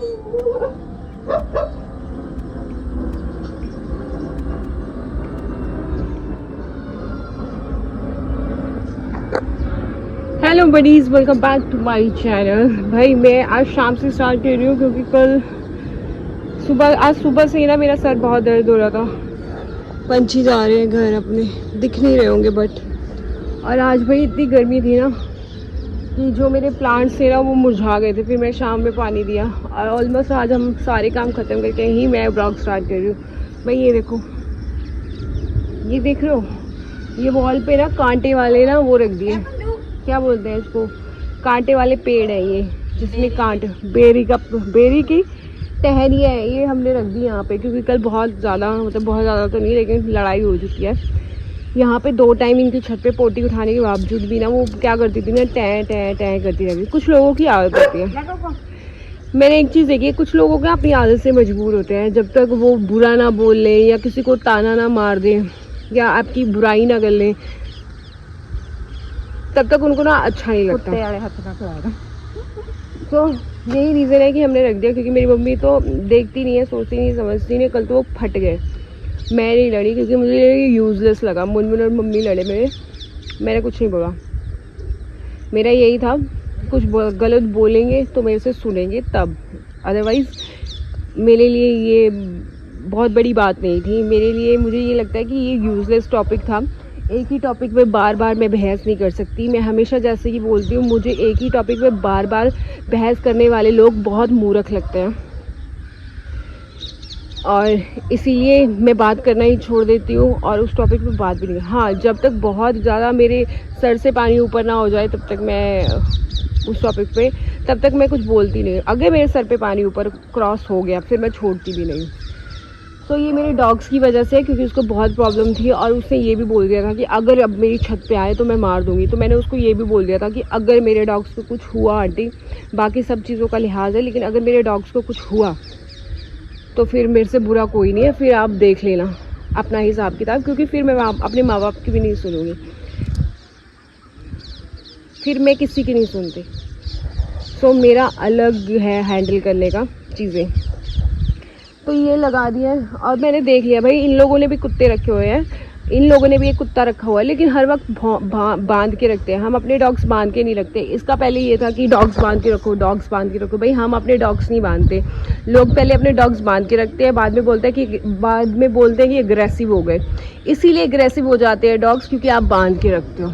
Hello buddies, welcome back to my channel. भाई मैं आज शाम से स्टार्ट कर रही हूँ क्योंकि आज सुबह से ही ना मेरा सर बहुत दर्द हो रहा था। पंछी जा रहे हैं घर अपने, दिख नहीं रहे होंगे बट। और आज भाई इतनी गर्मी थी ना कि जो मेरे प्लांट्स थे ना वो मुरझा गए थे। फिर मैं शाम में पानी दिया और ऑलमोस्ट आज हम सारे काम ख़त्म करके ही मैं ब्लॉग स्टार्ट कर रही हूँ। भाई ये देखो, ये देख रहे हो, ये वॉल पे ना कांटे वाले ना वो रख दिए, क्या बोलते हैं इसको, कांटे वाले पेड़ है ये, जिसमें कांटे बेरी की टहनियाँ है, ये हमने रख दी यहाँ पे क्योंकि कल बहुत ज़्यादा, मतलब बहुत ज़्यादा तो नहीं लेकिन लड़ाई हो चुकी है यहाँ पे। 2 टाइम इनकी छत पे पोटी उठाने के बावजूद भी ना वो क्या करती थी ना, टैं टैं टैं करती रहती। कुछ लोगों की आदत होती है। मैंने एक चीज़ देखी है, कुछ लोगों का अपनी आदत से मजबूर होते हैं। जब तक वो बुरा ना बोल लें या किसी को ताना ना मार दें या आपकी बुराई ना कर लें तब तक उनको ना अच्छा नहीं लगता। तो यही रीज़न है कि हमने रख दिया क्योंकि मेरी मम्मी तो देखती नहीं है, सोचती नहीं, समझती नहीं। कल तो वो फट गए, मैं नहीं लड़ी क्योंकि मुझे ये यूज़लेस लगा। मुनमुन और मम्मी लड़े मैंने कुछ नहीं बोला। मेरा यही था, कुछ गलत बोलेंगे तो मेरे से सुनेंगे तब, अदरवाइज़ मेरे लिए ये बहुत बड़ी बात नहीं थी। मेरे लिए, मुझे ये लगता है कि ये यूज़लेस टॉपिक था। एक ही टॉपिक पे बार बार मैं बहस नहीं कर सकती। मैं हमेशा जैसे कि बोलती हूँ, मुझे एक ही टॉपिक पे बार बार बहस करने वाले लोग बहुत मूर्ख लगते हैं और इसीलिए मैं बात करना ही छोड़ देती हूँ और उस टॉपिक पे बात भी नहीं। हाँ, जब तक बहुत ज़्यादा मेरे सर से पानी ऊपर ना हो जाए तब तक मैं उस टॉपिक पे, तब तक मैं कुछ बोलती नहीं। अगर मेरे सर पे पानी ऊपर क्रॉस हो गया फिर मैं छोड़ती भी नहीं। तो ये मेरे डॉग्स की वजह से, क्योंकि उसको बहुत प्रॉब्लम थी और उसने ये भी बोल दिया था कि अगर अब मेरी छत पे आए तो मैं मार दूंगी। तो मैंने उसको ये भी बोल दिया था कि अगर मेरे डॉग्स को कुछ हुआ, आंटी बाकी सब चीज़ों का लिहाज है, लेकिन अगर मेरे डॉग्स को कुछ हुआ तो फिर मेरे से बुरा कोई नहीं है, फिर आप देख लेना अपना हिसाब किताब, क्योंकि फिर मैं अपने माँ बाप की भी नहीं सुनूंगी, फिर मैं किसी की नहीं सुनती। सो मेरा अलग है हैंडल करने का चीज़ें। तो ये लगा दिया और मैंने देख लिया भाई, इन लोगों ने भी कुत्ते रखे हुए हैं, इन लोगों ने भी एक कुत्ता रखा हुआ है, लेकिन हर वक्त बांध के रखते हैं। हम अपने डॉग्स बांध के नहीं रखते। इसका पहले ये था कि डॉग्स बांध के रखो, डॉग्स बांध के रखो। भाई हम अपने डॉग्स नहीं बांधते। लोग पहले अपने डॉग्स बांध के रखते हैं, बाद में बोलते हैं कि अग्रेसिव हो गए। इसीलिए अग्रेसिव हो जाते हैं डॉग्स, क्योंकि आप बांध के रखते हो।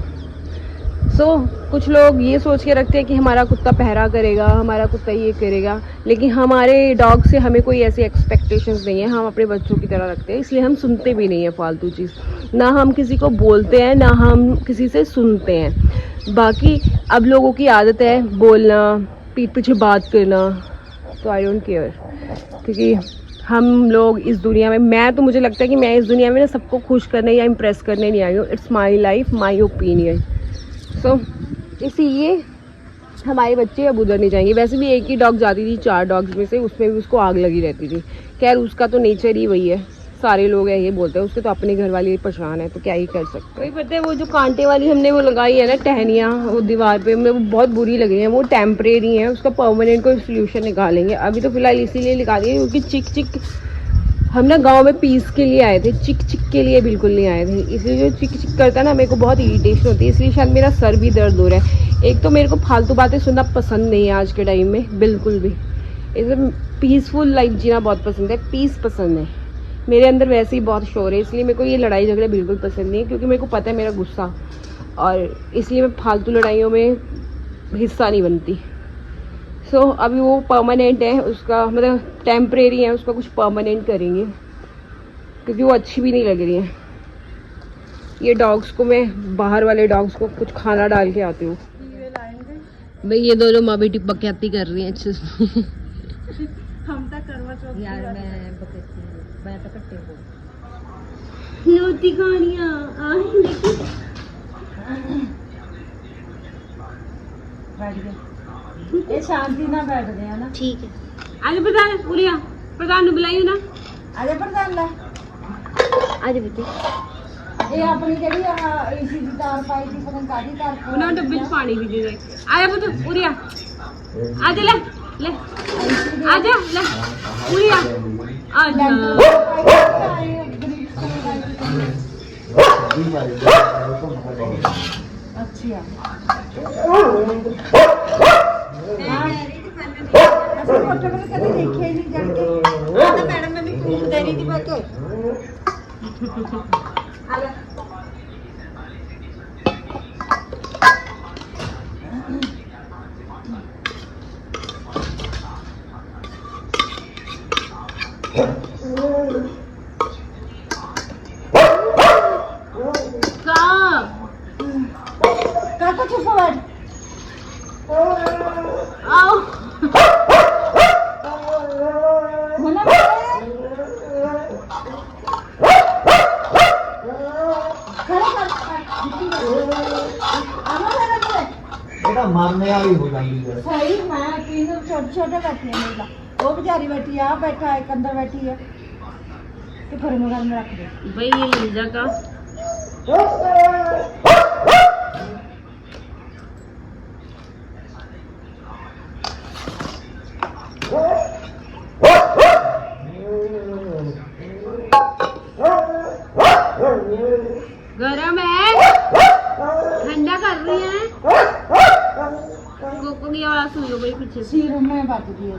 कुछ लोग ये सोच के रखते हैं कि हमारा कुत्ता पहरा करेगा, हमारा कुत्ता ये करेगा, लेकिन हमारे डॉग से हमें कोई ऐसी एक्सपेक्टेशंस नहीं है। हम अपने बच्चों की तरह रखते हैं, इसलिए हम सुनते भी नहीं है फालतू चीज़। ना हम किसी को बोलते हैं, ना हम किसी से सुनते हैं। बाकी अब लोगों की आदत है बोलना, पीठ पीछे बात करना, तो आई डोंट केयर, क्योंकि हम लोग इस दुनिया में, मुझे लगता है कि मैं इस दुनिया में ना सबको खुश करने या इम्प्रेस करने नहीं आई हूँ। It's my life, my opinion. इसीलिए हमारे बच्चे अब उधर नहीं जाएंगे। वैसे भी एक ही डॉग जाती थी 4 डॉग्स में से, उसमें भी उसको आग लगी रहती थी। खैर उसका तो नेचर ही वही है, सारे लोग है ये बोलते हैं। उसके तो अपने घर वाली परेशान है, तो क्या ही कर सकते हैं। पता है वो जो कांटे वाली हमने वो लगाई है ना टहनियाँ वो दीवार पे, वो बहुत बुरी लग रही है। वो टेम्परेरी है, उसका परमानेंट कोई सोल्यूशन निकालेंगे। अभी तो फिलहाल इसीलिए निकाल दिए क्योंकि चिक हम ना गांव में पीस के लिए आए थे, चिक के लिए बिल्कुल नहीं आए थे। इसलिए जो चिक करता है ना, मेरे को बहुत इरिटेशन होती है, इसलिए शायद मेरा सर भी दर्द हो रहा है। एक तो मेरे को फालतू बातें सुनना पसंद नहीं है आज के टाइम में, बिल्कुल भी। एकदम पीसफुल लाइफ जीना बहुत पसंद है, पीस पसंद है। मेरे अंदर वैसे ही बहुत शोर है, इसलिए मेरे को ये लड़ाई झगड़े बिल्कुल पसंद नहीं है, क्योंकि मेरे को पता है मेरा गुस्सा, और इसलिए मैं फालतू लड़ाइयों में हिस्सा नहीं बनती। अभी वो परमानेंट है, उसका मतलब टेम्परेरी है, उसका कुछ परमानेंट करेंगे क्योंकि वो अच्छी भी नहीं लग रही है। ये डॉग्स को मैं, बाहर वाले डॉग्स को कुछ खाना डाल के आती हूँ। भाई ये दोनों माँ बेटी बकैती कर रही हैं अच्छे से। हम तक करवा चौथ यार मैं तो कट्टे को रोटी खानियां बैठ गए, ये शांति ना बैठ गया ना। ठीक है, आज प्रधान ने बुलाइयो ना, आजा प्रधान ला, आजा बेटे। ये अपनी जड़ी एसी की तार पाई थी, पता नहीं कादी तार, उन्होंने डब्बे में पानी भी दे दे। आया पुत्र उरिया, आजा ले ले आजा ले पूरी आजा अच्छा कभी देखिए ही नहीं जाके मैडम मम्मी पूछ दे रही थी बात काका चुप बैठ आओ मना बेटा मारने वाली हो जाएगी सही मैं तीन छोटे छोटे बैठी है मेरा वो बेचारी बैठी है आप बैठा है एक अंदर बैठी है तो घर में रख दे भाई ये लीजा का गरम है ठंडा कर रही है गोको की आवाज सुन लो भाई पीछे से सिर में बात दी है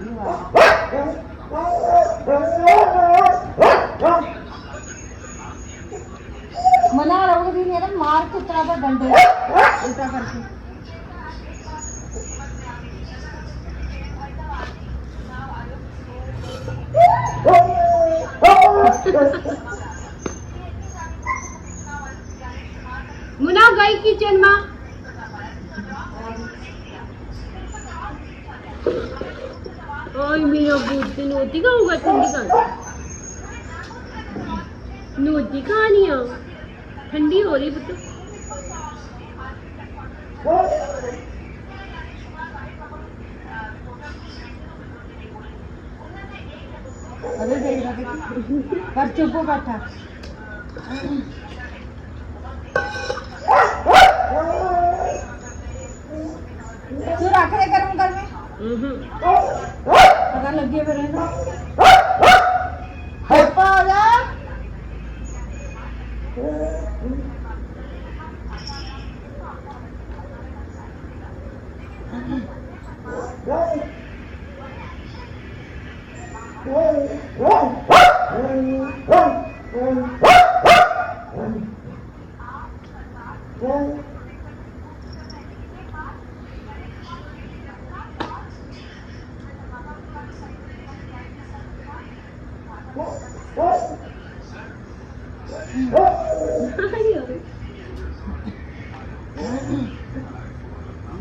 मना रहोगे भी मेरा मार के तरह का डंडे उल्टा करके मुना गई किचन में ओए मेरा बूट नोटी का होगा ठंडी का नोटी कहानी है ठंडी हो रही पुत्र अरे देख रहा पर चुप हो बैठा तू रख रहे गरम कर में पता लग गया मेरे ना पापा आ जा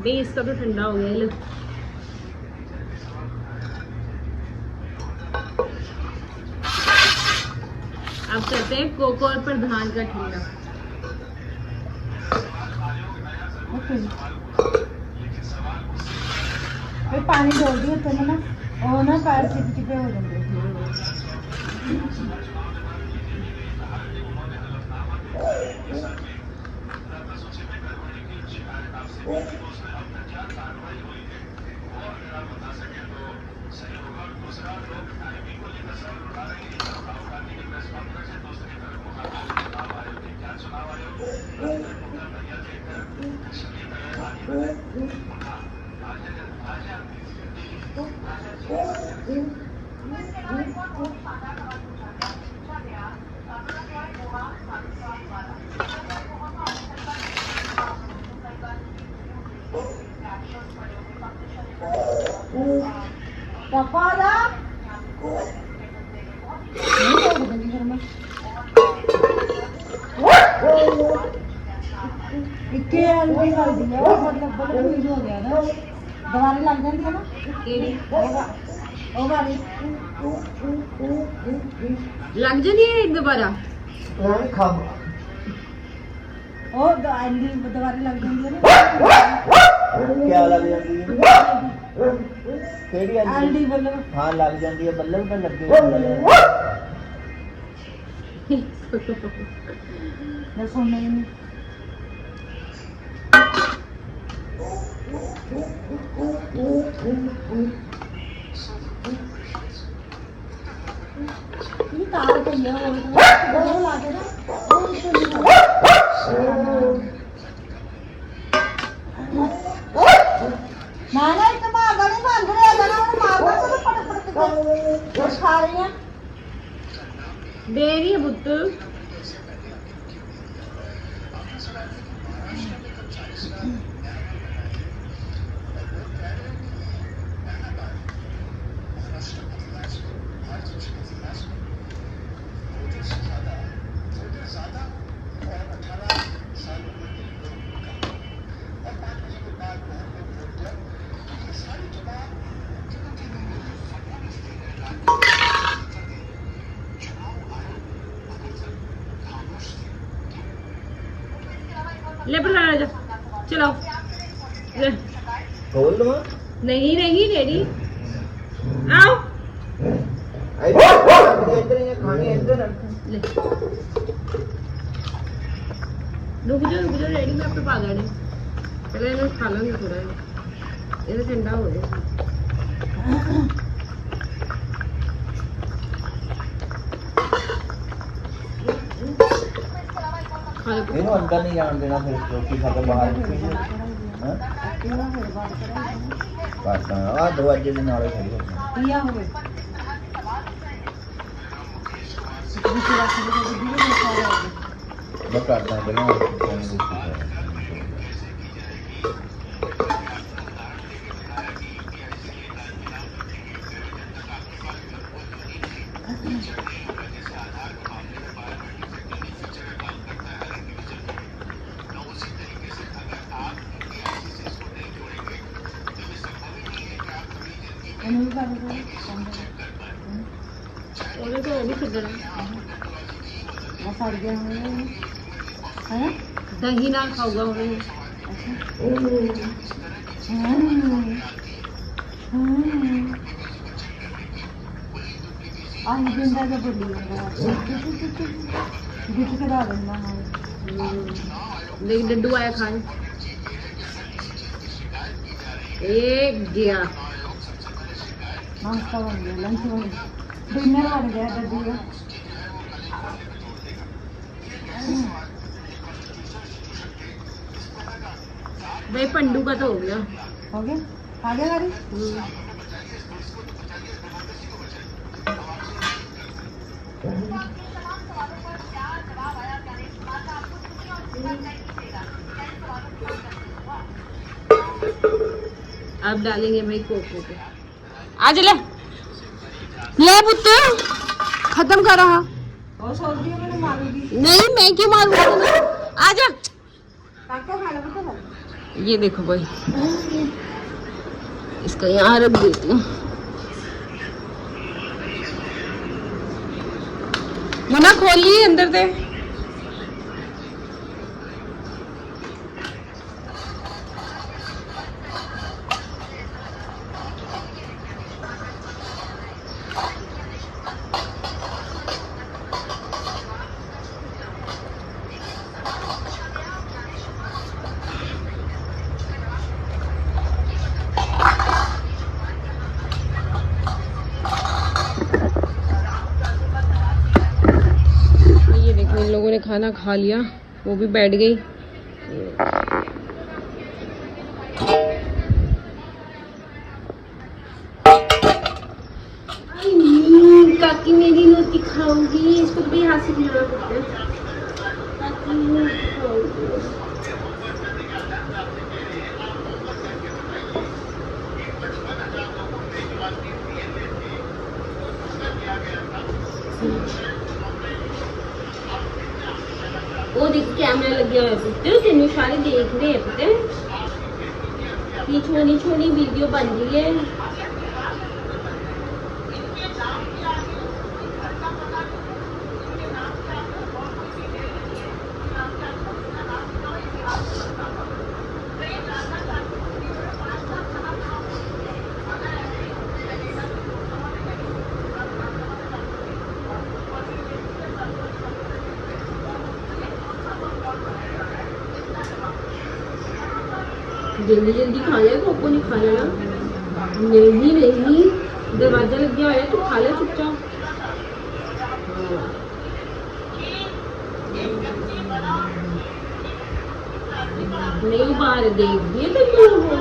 बेस का तो ठंडा हो गया लो अब करते हैं कोको और प्रधान का ठंडा पानी डाल दिया तो ना और ना पैर चिपचिपे हो जाएंगे पापा आ इक्के हल्दी कर दिया मतलब बड़ा यूज हो गया ना दवाई लग जाती है ना केड़ी ओ वाली लग जानी है एक दोबारा खब ओ दवाई दवाई लग जाती है ना क्या लग जाती है केड़ी हल्दी बल्लभ हाँ लग जाती है बल्लभ पे लग गई सुन नहीं तार पई है वो ला के ना वो ना ना इतना मारदा नहीं मांगड़े आ जाना उन्हें मारदा तो फट के खा रही है दे रही है पुत्र। ले पर जा चलाओ ले। खोल लो नहीं नहीं रेडी आओ इधर ये खाने इधर ले रुक जाओ रेडी में आपके पा देने पहले इन्हें खा लेंगे थोड़ा ये ठंडा हो जाए। ਇਹਨੂੰ ਅੰਦਰ ਨਹੀਂ ਜਾਣ ਦੇਣਾ ਫਿਰ ਰੋਟੀ ਖਾ ਕੇ ਬਾਹਰ ਨਿਕਲ ਹਾਂ ਕਰਦਾ ਆ ਦਰਵਾਜ਼ੇ ਦੇ ਨਾਲੇ ਖੜੀ ਹੋ पिया होवे ਮੈਂ ਕਰਦਾ ਪਹਿਲਾਂ ਰੋਟੀ ਖਾ ਉਹਨੇ ਤਾਂ ਉਹ ਵੀ ਛੱਡਣਾ सड़ गया है दही ਨਾਲ ਖਾਊਗਾ ਉਹਨੇ आज जिंदा का बोली गिट करा देना देख डड्डू आया खाने एक गया नाश्ता बन गया लंच बन गया डिनर बन गया दद्दी का भाई पंडू का तो हो गया हो गया आ गया गाड़ी अब डालेंगे भाई कोको पे आज ले पुत्र खत्म कर रहा और सोच रही हूँ मैंने मारूंगी नहीं मैं क्यों मारूंगा तुम्हें आजा काका खा लो तो ये देखो भाई इसका यहाँ रख देती हूँ मना खोलिए अंदर से इन लोगों ने खाना खा लिया वो भी बैठ गई काकी मेरी रोटी खाऊंगी इसको तो भी हाथ से खिलाना पड़ता है काकी खाऊंगी वो देखो कैमरा लग गया है पुत्र तेन सारे देख रहे हैं पुत्र ये छोटी छोटी वीडियो बन रही है जल्दी जल्दी खा ले कोको नहीं खा लेना नहीं नहीं दरवाजा लग गया है तो खा ले चुपचाप नहीं बाहर देख दिए तो क्यों हो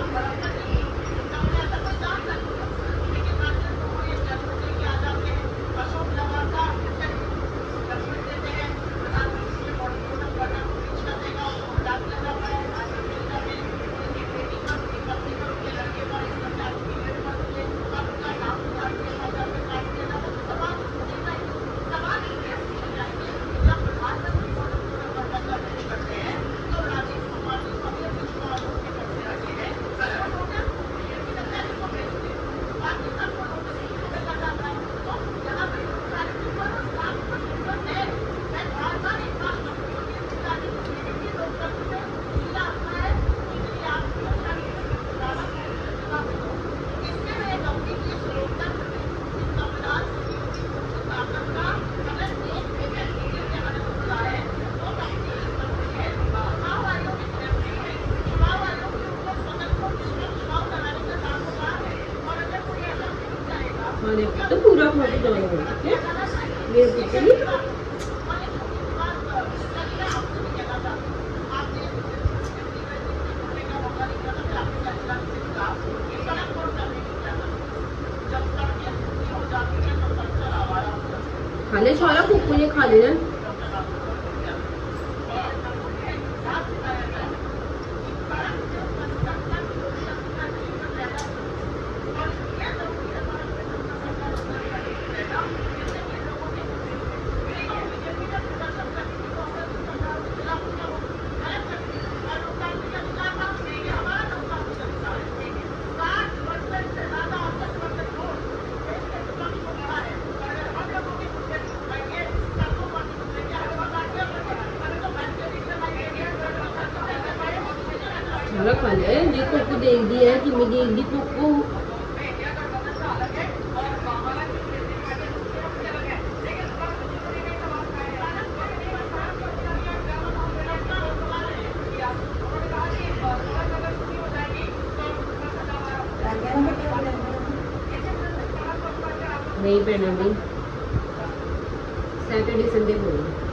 खाने तो पूरा खा के जाना होगा क्या मेरे पुत्र नहीं खाने सारा कुकू ने खा लेना सारा खा लिया है जी कुकू देख दिया है कि मैं देख दी कुकू नहीं पहना भाई सैटरडे संडे बोल